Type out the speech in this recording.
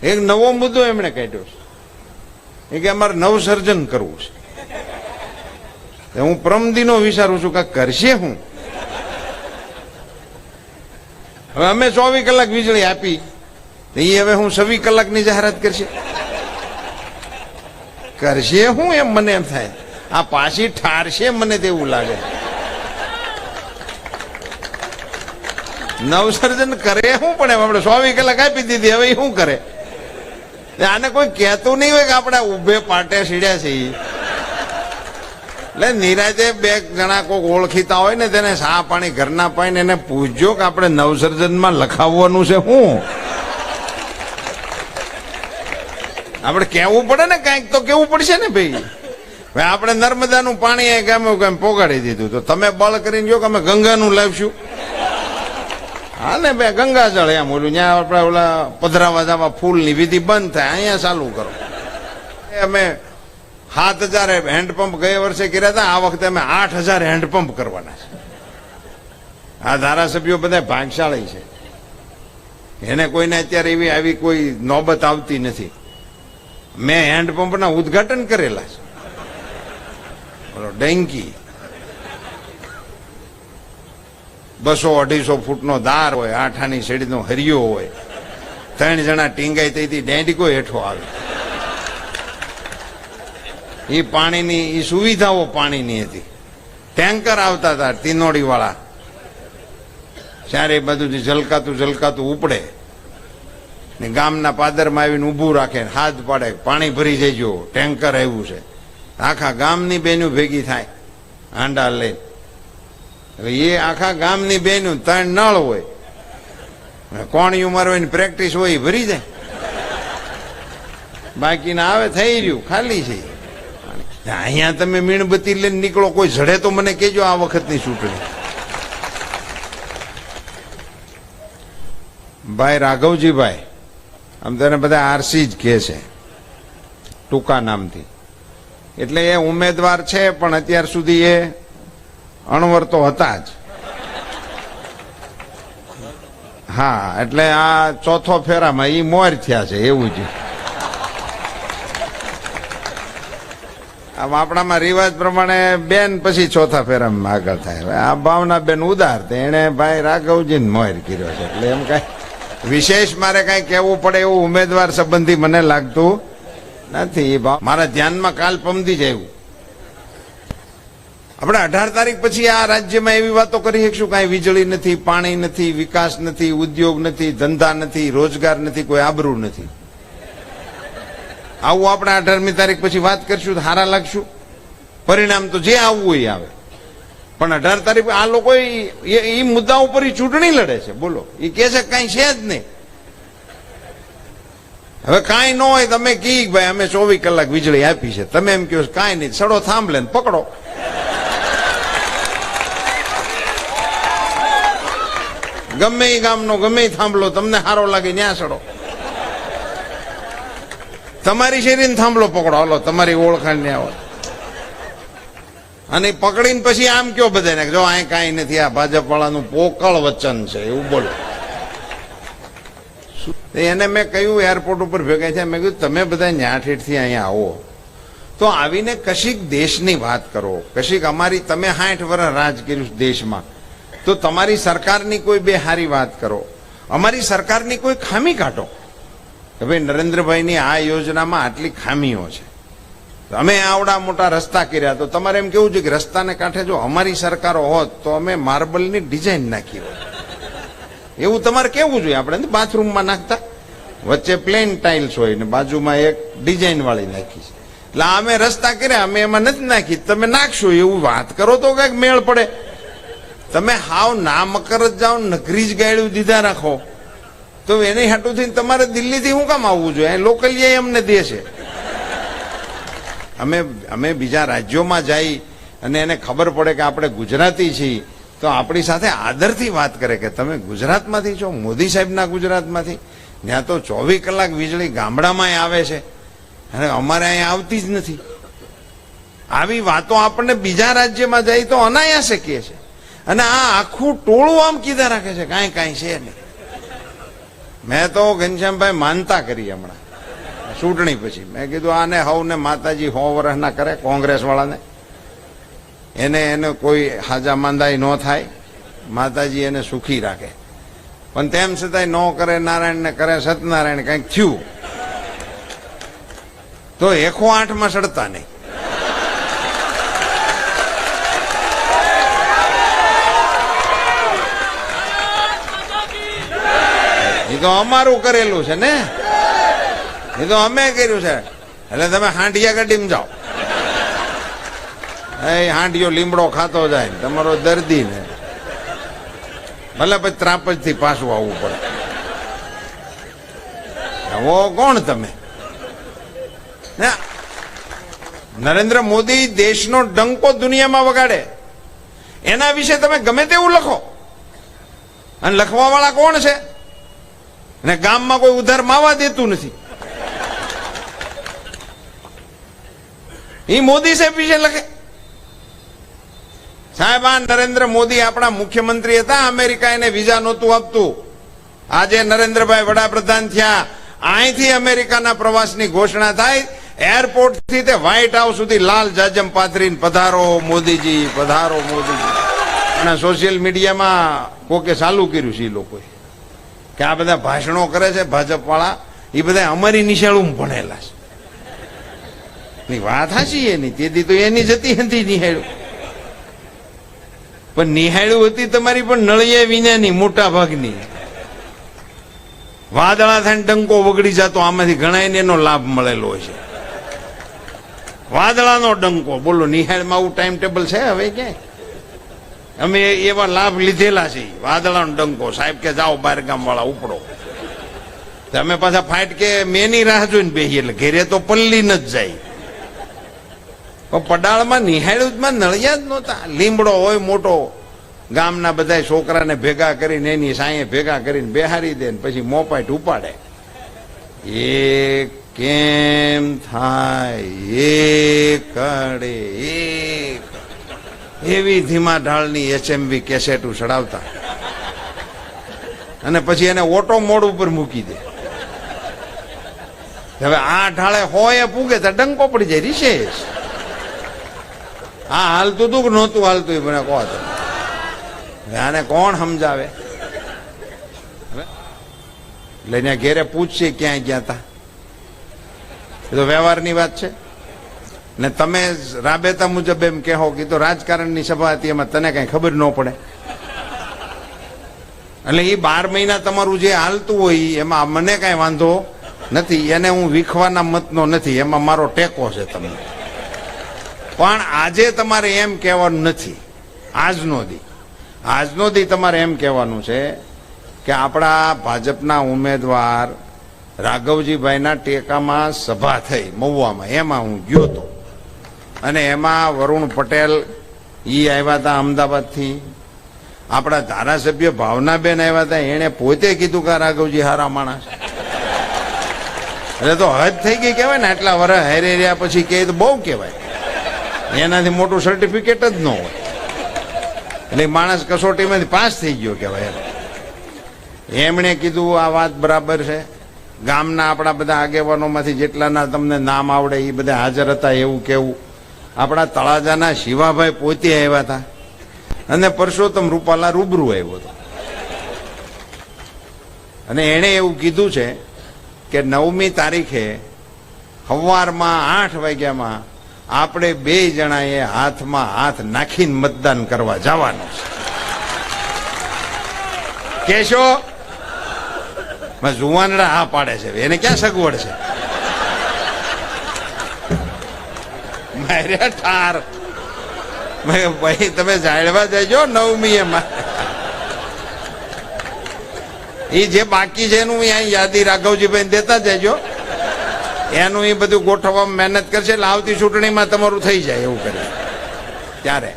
એક નવો મુદ્દો એમણે કાઢ્યો છે કે અમારે નવસર્જન કરવું છે. હું પ્રમદીનો વિચારું છું કે કરશે હું. હવે અમે 24 કલાક વીજળી આપી, એ હવે હું 26 કલાકની જાહેરાત કરશે હું એમ મને એમ થાય. આ પાછી ઠારશે મને તેવું લાગે. નવસર્જન કરે શું પણ એમ આપણે 24 કલાક આપી દીધી, હવે શું કરે? આને કોઈ કહેતું નહીં હોય કે આપણે ઉભે પાટે સીડ્યા છીએ. એટલે નિરાજે બે જણા કોઈક ઓળખીતા હોય ને તેને સા પાણી ઘરના પાઈને એને પૂછજો કે આપણે નવસર્જનમાં લખાવવાનું છે શું. આપણે કેવું પડે ને, કઈક તો કેવું પડશે ને ભાઈ. ભાઈ આપણે નર્મદાનું પાણી ગમે કેમ પોગાડી દીધું, તો તમે બળ કરીને જો કે અમે ગંગાનું લાવશું. હા ને બે ગંગાજળ એમ ઓલું ત્યાં આપણે ઓલા પધરાવા જવા ફૂલની વિધિ બંધ થાય, અહીંયા ચાલુ કરો. અમે 7000 હેન્ડપંપ ગયા વર્ષે કર્યા હતા, આ વખતે અમે 8000 હેન્ડપંપ કરવાના છે. આ ધારાસભ્યો બધા ભાગશાળી છે, એને કોઈને અત્યારે એવી આવી કોઈ નોબત આવતી નથી. મેં હેન્ડપંપના ઉદઘાટન કરેલા છે. બોલો ડેન્કી 200-250 ફૂટનો દાર હોય, 8 આની શેડીનો હરિયો હોય, 3 જણા ટીંગાઈ તેથી ડેન્ડીકો હેઠો આવે. એ પાણીની એ સુવિધાઓ પાણીની હતી. ટેન્કર આવતા હતા તીનોડી વાળા, ચારે બાજુથી ઝલકાતું ઉપડે ને ગામના પાદરમાં આવીને ઊભું રાખે, હાથ પાડે, પાણી ભરી જઈજો, ટેન્કર આવ્યું છે. આખા ગામની બેનું ભેગી થાય હાંડા લઈને. એ આખા ગામની બેનું 3 નળ હોય, કોણિયું મારવાની પ્રેક્ટિસ હોય, ભરી જાય. બાકીના આવે થઈ રહ્યું ખાલી છે. અહીંયા તમે મીણબત્તી લઈને નીકળો, કોઈ જડે તો મને કહેજો આ વખતની ચૂંટણી. ભાઈ રાઘવજીભાઈ, આમ તેને બધા આરસી જ કહે છે ટૂંકા નામથી, એટલે એ ઉમેદવાર છે પણ અત્યાર સુધી એ અણવર તો હતા જ. હા, એટલે આ ચોથો ફેરામાં ઈ મોર થયા છે એવું જ. આમ આપણામાં રિવાજ પ્રમાણે બેન પછી ચોથા ફેરામાં આગળ થાય. આ ભાવના બેન ઉદાર, એને ભાઈ રાઘવજી મોર કર્યો છે, એટલે એમ કઈ વિશેષ મારે કઈ કહેવું પડે એવું ઉમેદવાર સંબંધી મને લાગતું નથી. મારા ધ્યાનમાં કાલ પમદી જ આવ્યું. આપણે 18 તારીખ પછી આ રાજ્યમાં એવી વાતો કરી શકશું, કાંઈ વીજળી નથી, પાણી નથી, વિકાસ નથી, ઉદ્યોગ નથી, ધંધા નથી, રોજગાર નથી, કોઈ આબરૂ નથી. આવું આપણે 18મી તારીખ પછી વાત કરશું તો સારા લાગશું. પરિણામ તો જે આવવું હોય આવે, પણ 18 તારીખ આ લોકો એ મુદ્દા ઉપર ચૂંટણી લડે છે. બોલો, એ કે છે કઈ છે જ નહીં. હવે કાંઈ ન હોય તમે કી ભાઈ અમે 24 કલાક વીજળી આપી છે, તમે એમ કહો કાંઈ નહીં, સડો થાંભલે ને પકડો. ગમે એ ગામનો ગમે એ થાંભલો તમને સારો લાગે ત્યાં સડો. તમારી શેરીને થાંભલો પકડો, હાલો તમારી ઓળખાણ ને આવો. અને પકડીને પછી આમ કયો બધાને જો અહીં કાંઈ નથી, આ ભાજપ વાળાનું પોકળ વચન છે એવું બોલો. એને મેં કહ્યું એરપોર્ટ ઉપર ભેગા છે, મેં કીધું તમે બધા ન્યાઠેઠથી અહીંયા આવો તો આવીને કશીક દેશની વાત કરો, કશીક અમારી તમે 60 વર્ષ રાજ કર્યું દેશમાં, તો તમારી સરકારની કોઈ બે સારી વાત કરો, અમારી સરકારની કોઈ ખામી કાઢો કે ભાઈ નરેન્દ્રભાઈની આ યોજનામાં આટલી ખામીઓ છે, અમે આવડા મોટા રસ્તા કર્યા, તો તમારે એમ કેવું છે કે રસ્તાને કાંઠે જો અમારી સરકારો હોત તો અમે માર્બલની ડિઝાઇન નાખી હોત, એવું તમારે કેવું જોઈએ. આપણે બાથરૂમમાં નાખતા વચ્ચે પ્લેન ટાઇલ્સ હોય ને બાજુમાં એક ડિઝાઇન વાળી નાખી છે, એટલે અમે રસ્તા કર્યા અમે એમાં નથી નાખી, તમે નાખશો એવું વાત કરો તો કઈક મેળ પડે. તમે હાવ ના મકર જ જાઓ, નકરી જ ગાયડું દીધા રાખો, તો એની હાટું થઈને તમારે દિલ્હીથી શું કામ આવવું જોઈએ? લોકલિયા અમને દે છે. અમે બીજા રાજ્યોમાં જઈ અને એને ખબર પડે કે આપણે ગુજરાતી છીએ તો આપણી સાથે આદરથી વાત કરે કે તમે ગુજરાતમાંથી છો, મોદી સાહેબના ગુજરાતમાંથી. ત્યાં તો 24 કલાક વીજળી ગામડામાં આવે છે અને અમારે અહીંયા આવતી જ નથી. આવી વાતો આપણને બીજા રાજ્યમાં જાય તો અનાયાસે કહે છે, અને આ આખું ટોળું આમ કીધા રાખે છે કાંઈ છે નહીં. મેં તો ઘનશ્યામભાઈ માનતા કરી હમણાં ચૂંટણી પછી. મેં કીધું આને હવને માતાજી 100 વર્ષના કરે, કોંગ્રેસ વાળાને એને કોઈ હાજા માંદાઈ ન થાય, માતાજી એને સુખી રાખે. પણ તેમ છતાંય ન કરે, નારાયણને કરે, સત્યનારાયણ કંઈક થયું તો 108માં સડતા નહીં. એ તો અમારું કરેલું છે ને, એ તો અમે કર્યું છે. એટલે તમે હાંડિયા ગાડીમાં જાઓ, એ હાંડિયો લીમડો ખાતો જાય, તમારો દર્દી ને ભલે પછી ત્રાપજ થી પાછું આવવું પડે. આવો કોણ તમે? નરેન્દ્ર મોદી દેશનો ડંકો દુનિયામાં વગાડે, એના વિશે તમે ગમે તેવું લખો. અને લખવા વાળા કોણ છે? અને ગામમાં કોઈ ઉધાર માવા દેતું નથી. એ મોદી સાહેબ વિશે લખે. સાહેબ, આ નરેન્દ્ર મોદી આપણા મુખ્યમંત્રી હતા, અમેરિકા એને વિઝા નહોતું આપતું. આજે નરેન્દ્રભાઈ વડાપ્રધાન થયા, અહીંથી અમેરિકાના પ્રવાસની ઘોષણા થાય, એરપોર્ટ થી તે વ્હાઇટ હાઉસ સુધી લાલ જાજમ પાથરીને પધારો મોદીજી, પધારો મોદીજી. અને સોશિયલ મીડિયામાં કોકે ચાલુ કર્યું છે એ લોકોએ કે આ બધા ભાષણો કરે છે ભાજપ વાળા, એ બધા અમારી નિશાળું ભણેલા છે. વાત હાચી એની, તેથી તો એની જતી હતી નિહાળ્યું. પણ નિહાળ્યું હતી તમારી, પણ નળિયા વિનાની મોટા ભાગની. વાદળા થઈને ડંકો વગડી જતો, આમાંથી ઘણા એનો લાભ મળેલો છે. વાદળાનો ડંકો, બોલો નિહાળમાં આવું ટાઈમ ટેબલ છે હવે ક્યાંય? અમે એવા લાભ લીધેલા છે. વાદળાનો ડંકો, સાહેબ કે જાઓ બાર ગામ વાળા ઉપડો. તમે પાછા ફાઇટ કે મેની રાહ જોઈને બેસી, એટલે ઘેરે તો પલ્લી ન જ જાય. પણ પડાળમાં નિહાળ્યું નળિયા જ નહોતા. લીમડો હોય મોટો, ગામના બધા છોકરાને ભેગા કરીને એની સાંયે ભેગા કરીને બેહારી દે, પછી મોપાટ ઉપાડે. એ કેમ થાય એકડે એક, એવી ધીમા ઢાળની HMV કેસેટું ચડાવતા, અને પછી એને ઓટો મોડ ઉપર મૂકી દે. હવે આ ઢાળે હોય પૂગે તો ડંકો પડી જાય. રિશેષ આ હાલતું હતું કે નહોતું હાલતું એ મને કહો તો. આને કોણ સમજાવે? એટલે ત્યાં ઘેરે પૂછશે ક્યાંય ગયા હતા, એ તો વ્યવહારની વાત છે ને. તમે રાબેતા મુજબ એમ કહો કે તો રાજકારણની સભા હતી, એમાં તને કઈ ખબર ન પડે. એટલે એ 12 મહિના તમારું જે હાલતું હોય એમાં મને કઈ વાંધો નથી, એને હું વીખવાના મતનો નથી, એમાં મારો ટેકો છે તમને. પણ આજે તમારે એમ કહેવાનું નથી. આજનો દી તમારે એમ કહેવાનું છે કે આપણા ભાજપના ઉમેદવાર રાઘવજીભાઈના ટેકામાં સભા થઈ મહુવામાં, એમાં હું ગયો હતો. અને એમાં વરુણ પટેલ ઈ આવ્યા હતા અમદાવાદથી, આપણા ધારાસભ્ય ભાવનાબેન આવ્યા હતા. એને પોતે કીધું કે રાઘવજી હારા માણસ. એટલે તો હદ થઈ ગઈ કહેવાય ને, આટલા વર્ષ હારે રહ્યા પછી કહે તો બહુ કહેવાય. એનાથી મોટું સર્ટિફિકેટ જ ન હોય. એટલે માણસ કસોટીમાંથી પાસ થઈ ગયો કહેવાય. એમણે કીધું આ વાત બરાબર છે. ગામના આપણા બધા આગેવાનોમાંથી જેટલાના તમને નામ આવડે એ બધા હાજર હતા એવું કેવું. આપણા તળાજાના શિવાભાઈ પોતે આવ્યા હતા, અને પરસોત્તમ રૂપાલા રૂબરૂ આવ્યો હતો. અને એણે એવું કીધું છે કે 9મી તારીખે સવારમાં 8 વાગ્યામાં આપણે 2 જણાએ હાથમાં હાથ નાખીને મતદાન કરવા જવાનું છે. કેશો જુવાનડા હા પાડે છે, એને ક્યાં સગવડ છે? મારે ઠાર ભાઈ તમે જાળવા દેજો 9મી એમાં. એ જે બાકી છે એનું અહીં યાદી રાઘવજીભાઈ દેતા જજો. એનું એ બધું ગોઠવવામાં મહેનત કરશે, એટલે આવતી ચૂંટણીમાં તમારું થઈ જાય એવું કરે ત્યારે.